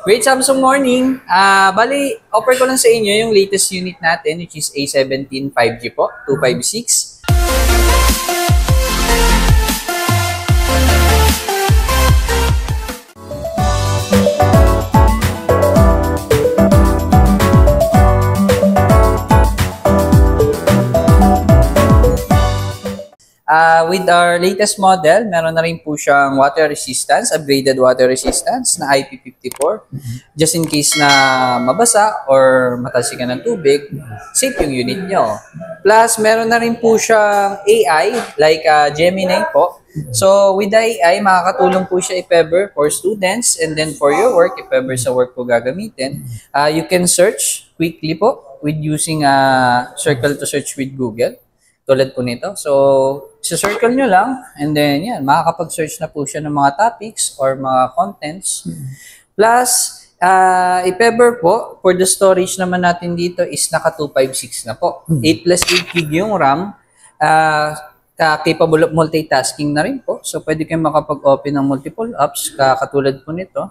Great Samsung morning. Bali, offer ko lang sa inyo yung latest unit natin which is A17 5G po, 256. With our latest model, meron na rin po siyang water resistance, upgraded water resistance na IP54. Just in case na mabasa or matalsikan ng tubig, safe yung unit nyo. Plus, meron na rin po siyang AI, like Gemini po. So, with the AI, makakatulong po siya if ever for students and then for your work, if ever sa work po gagamitin. You can search quickly po with using circle to search with Google. Tulad po nito. So, circle nyo lang and then yan, makakapag-search na po siya ng mga topics or mga contents. Plus, if ever po, for the storage naman natin dito is naka 256 na po. 8 plus 8 gig yung RAM. Capable of multitasking na rin po. So, pwede kayong makapag-open ng multiple apps katulad po nito.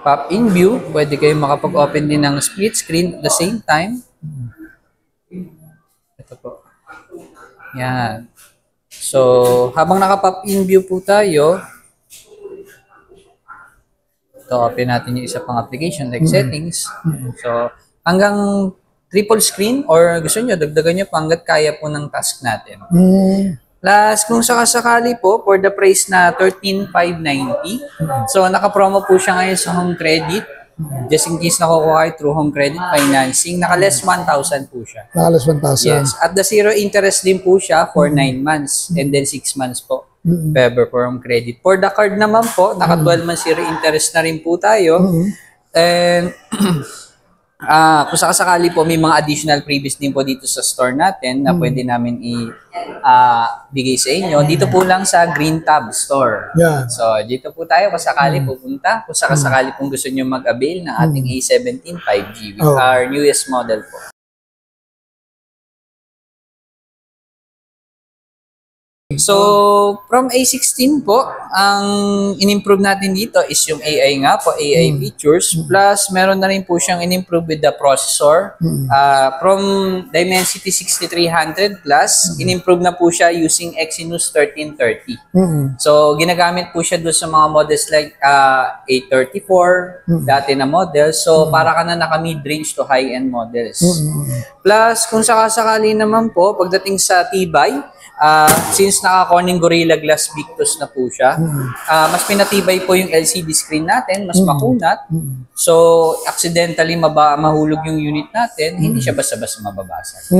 Pop-in view, pwede kayong makapag-open din ng split screen at the same time. Ito po. Yan. So, habang naka-pop-in view po tayo, ito, open natin yung isa pang application like settings. So, hanggang triple screen or gusto nyo, dagdagan nyo pa hanggat kaya po ng task natin. Plus, kung sakasakali po, for the price na 13,590, so naka-promo po siya ngayon sa home credit. Just in case nakukuha kayo through home credit financing, naka-less 1,000 po siya. Naka-less 1,000. Yes. At the zero interest din po siya for 9 months and then 6 months po. Ever for home credit. For the card naman po, naka-12 months zero interest na rin po tayo. And kung sakasakali po, may mga additional freebies din po dito sa store natin na pwede namin bigay sa inyo. Dito po lang sa Green Tab Store. Yeah. So, dito po tayo kung sakali pupunta. Kung sakasakali pong gusto nyo mag-avail ng ating A17 5G with our newest model po. So, from A16 po, ang in-improve natin dito is yung AI nga po, AI features. Plus, meron na rin po siyang in-improve with the processor. From Dimensity 6300 plus, in-improve na po siya using Exynos 1330. So, ginagamit po siya doon sa mga models like A34, dati na model. So, para ka na naka-mid-range to high-end models. Plus, kung sakasakali naman po, pagdating sa tibay, since naka-Corning Gorilla Glass Victus na po siya, mas pinatibay po yung LCD screen natin, mas makunat. So, accidentally mahulog yung unit natin, hindi siya basta-basta mababasag.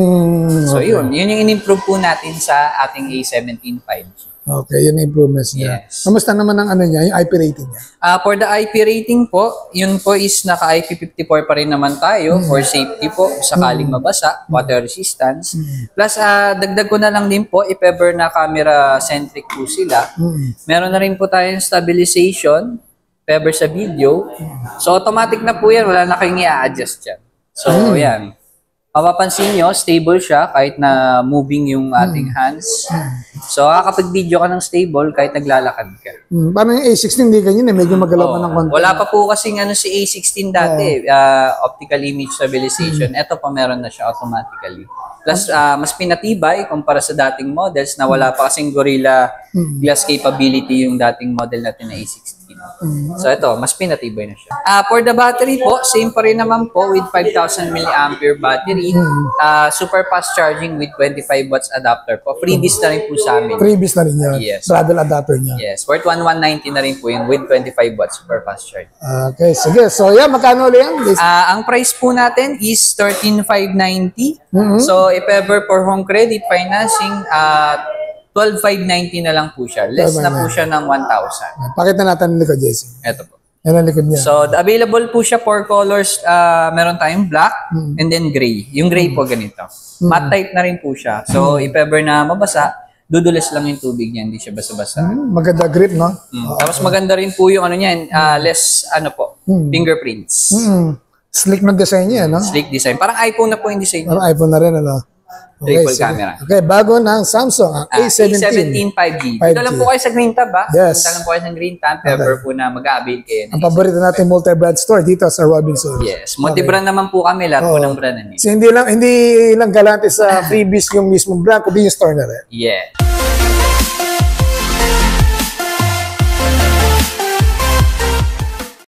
So, yun yung in-improve po natin sa ating A17 5G. Okay, yun yung improvements niya. Yes. Kamusta naman ang ano niya, yung IP rating niya? For the IP rating po, yun po is naka-IP54 pa rin naman tayo for safety po, sakaling mabasa, water resistance. Plus, dagdag ko na lang din po, if ever na camera-centric po sila, meron na rin po tayong stabilization, if ever sa video. So, automatic na po yan, wala na kayong i-adjust yan. So, yan. Mapapansin nyo, stable siya kahit na moving yung ating hands. So, kapag video ka ng stable kahit naglalakad ka. Paano yung A16, hindi ganyan eh, medyo magalaw pa ng konti. Wala pa po kasing ano si A16 dati, optical image stabilization. Ito pa meron na siya automatically. Plus, mas pinatibay kumpara sa dating models na wala pa kasing Gorilla Glass capability yung dating model natin na A16. So, ito, mas pinatibay na siya. For the battery po, same pa rin naman po with 5,000 mAh battery. Super fast charging with 25 watts adapter po. Freebies na rin po sa amin. Freebies na rin yun. Yes. Travel adapter niya. Yes. Worth 1,190 na rin po yun with 25 watts super fast charging. Okay, sige. So, yan, magkano ulit yan? Ang price po natin is 13,590. So, if ever for home credit financing, 12,590 na lang po siya. Less na po siya ng 1,000. Pakita natin ang likod, Jesse. Ito po. Yan ang likod niya. So, available po siya for colors. Meron tayong black and then gray. Yung gray po ganito. Matte type na rin po siya. So, if ever na mabasa, dudulas lang yung tubig niya. Hindi siya basa-basa. Maganda grip, no? Tapos maganda rin po yung ano niyan, less fingerprints. Slick ng design niya, no? Sleek design. Parang iPhone na po yung design. Parang iPhone na rin, ano? Triple sige. camera. Okay, bago ng Samsung, ang A17. A17 5G. Dito lang po kayo sa Green Tab, ha? Yes. Dito lang po kayo sa Green Tab. Ever po na mag-avail kayo. Ang paborito natin multi-brand store dito sa Robinson. Yes. Multi-brand naman po kami. Lahat po ng brand na nito. So, hindi lang galante sa freebies yung mismong brand, kundi yung store na rin. Yeah.